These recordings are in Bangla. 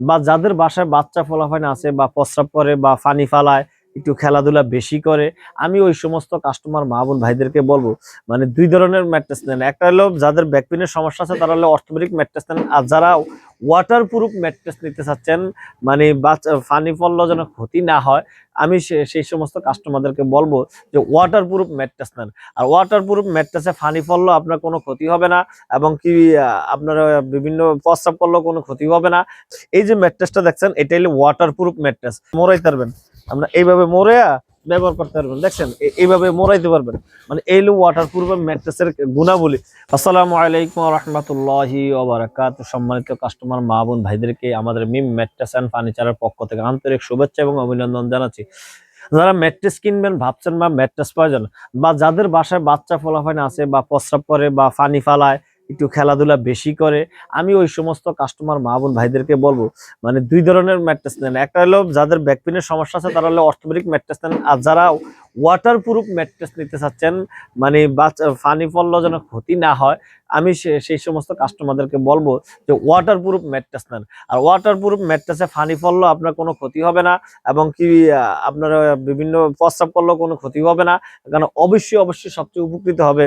বা যাদের বাসায় বাচ্চা ফলাফান আছে বা প্রস্রাব করে বা পানি ফালায়, একটু খেলাধুলা বেশি করে, আমি ওই সমস্ত কাস্টমার মা বোন ভাইদেরকে বলবো মানে দুই ধরনের ম্যাট্রেস নেন। একটা হলো যাদের ব্যাক পেনের সমস্যা আছে তারা হলো অর্থোপেডিক ম্যাট্রেস নেন, আর যারা ওয়াটার প্রুফ ম্যাট্রেস নিতে চাচ্ছেন মানে বাচ্চা পানি পড়লেও যেন ক্ষতি না হয়, আমি সেই সমস্ত কাস্টমারদেরকে বলবো যে ওয়াটার প্রুফ ম্যাট্রেস নেন। আর ওয়াটার প্রুফ ম্যাট্রেসে পানি পড়লেও আপনার কোনো ক্ষতি হবে না, এবং কি আপনার বিভিন্ন প্রস্রাব করলেও কোনো ক্ষতি হবে না। এই যে ম্যাট্রেসটা দেখছেন এটা হলো ওয়াটার প্রুফ ম্যাট্রেস, মোড়াইতে পারবেন আমরা এইভাবে মোড়ে ব্যবহার করতে পারবেন, দেখছেন এইভাবে মোড়াইতে পারবেন, মানে এই হলো ওয়াটার প্রুফ ম্যাট্রেসের গুণাবলী। আসসালামু আলাইকুম ওয়া রাহমাতুল্লাহি ওয়া বারাকাতুহু। সম্মানিত কাস্টমার মা বোন ভাইদেরকে আমাদের মিম ম্যাট্রেস এন্ড ফার্নিচারের পক্ষ থেকে আন্তরিক শুভেচ্ছা এবং অভিনন্দন জানাচ্ছি। যারা ম্যাট্রেস কিনবেন ভাবছেন বা ম্যাট্রেস প্রয়োজন, বা যাদের বাসায় বাচ্চা ফলাফান আছে বা প্রস্রাব করে বা পানি ফালায়, একটু খেলাধুলা বেশি করে, আমি ওই সমস্ত কাস্টমার মা বোন ভাইদেরকে বলবো মানে দুই ধরনের ম্যাট্রেস নেন। একটা হলো যাদের ব্যাক পেনের সমস্যা আছে তারা হলো অর্থোপেডিক ম্যাট্রেস নেন, আর যারা ওয়াটার প্রুফ ম্যাট্রেস নিতে চাচ্ছেন মানে বাচ্চা পানি পড়লেও যেন ক্ষতি না হয়, আমি সেই সমস্ত কাস্টমারদেরকে বলবো যে ওয়াটার প্রুফ ম্যাট্রেস নেন। আর ওয়াটার প্রুফ ম্যাট্রেসে পানি পড়লেও আপনার কোনো ক্ষতি হবে না, এবং কি আপনার বিভিন্ন প্রস্রাব করলেও কোনো ক্ষতি হবে না, কারণ অবশ্যই অবশ্যই সবচেয়ে উপকৃত হবে।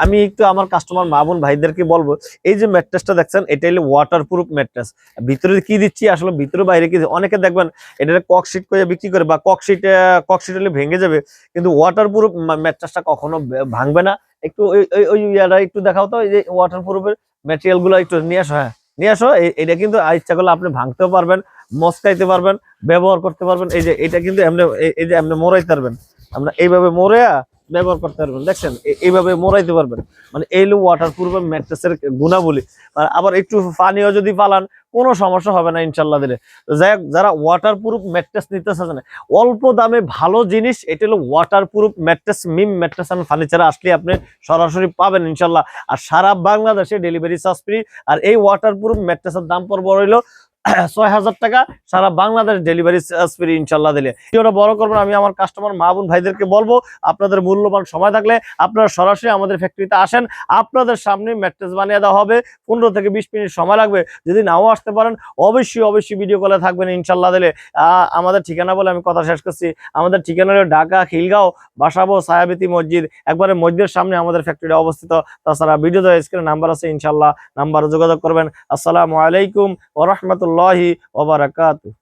আমি একটু আমার কাস্টমার মা বোন ভাইদেরকে বলবো, এই যে ম্যাট্রেসটা দেখছেন এটা হলো ওয়াটার প্রুফ ম্যাট্রেস। ভিতরে কি দিচ্ছি আসলে ভিতরে বাইরে কি, অনেকে দেখবেন এটা ককশিট করে বিক্রি করে, বা ককশিট হলে ভেঙে যাবে, কিন্তু ওয়াটার প্রুফ ম্যাট্রেসটা কখনো ভাঙবে না। একটু ওই ওই ওই ইয়াটা একটু দেখাও তো, এই যে ওয়াটার প্রুফের ম্যাটেরিয়াল গুলো একটু নিয়ে আসো। হ্যাঁ, নিয়ে আসো। এটা কিন্তু ইচ্ছা করলে আপনি ভাঙতেও পারবেন, মস্কাইতে পারবেন, ব্যবহার করতে পারবেন। এই যে এটা কিন্তু এমনি, এই যে এমনি মোড়াইতে পারবেন, আমরা এইভাবে মোড়ে ব্যবহার করতে পারবেন, দেখছেন এইভাবে মোড়াইতে পারবেন, মানে এই হলো ওয়াটার প্রুফ ম্যাট্রেসের গুণাবলী। আর আবার একটু পানিও যদি পালান কোনো সমস্যা হবে না ইনশাল্লাহ দিলে। যাই হোক, যারা ওয়াটার প্রুফ ম্যাট্রেস নিতে চাচ্ছেন অল্প দামে ভালো জিনিস, এটা হলো waterproof mattress, Mim mattress and furniture আসলে আপনি সরাসরি পাবেন ইনশাল্লাহ। আর সারা বাংলাদেশে ডেলিভারি চার্জ ফ্রি। আর এই ওয়াটার প্রুফ ম্যাট্রেসের দাম পড়বে হইলো ৬,০০০ টাকা, সারা বাংলাদেশ ডেলিভারি চার্জ ফ্রি ইনশাল্লাহ দিলে। ভিডিওটা বড় করবেন, আমি আমার কাস্টমার মা বোন ভাইদেরকে বলবো আপনাদের মূল্যবান সময় থাকলে আপনারা সরাসরি আমাদের ফ্যাক্টরিতে আসেন, আপনাদের সামনে ম্যাট্রেস বানিয়ে দেওয়া হবে। ১৫ থেকে ২০ মিনিট সময় লাগবে। যদি নাও আসতে পারেন অবশ্যই অবশ্যই ভিডিও কলে থাকবেন ইনশাল্লাহ দিলে। আমাদের ঠিকানা বলে আমি কথা শেষ করছি। আমাদের ঠিকানা হলো ঢাকা খিলগাঁও বাসাবো ছায়াবীথি মসজিদ, একবারে মসজিদের সামনে আমাদের ফ্যাক্টরি অবস্থিত। তাছাড়া ভিডিওতে স্ক্রিনে নাম্বার আছে, ইনশাল্লাহ নাম্বারে যোগাযোগ করবেন। আসসালামু আলাইকুম ওয়া রাহমাতুল্লাহি ওয়া বারাকাতুহু।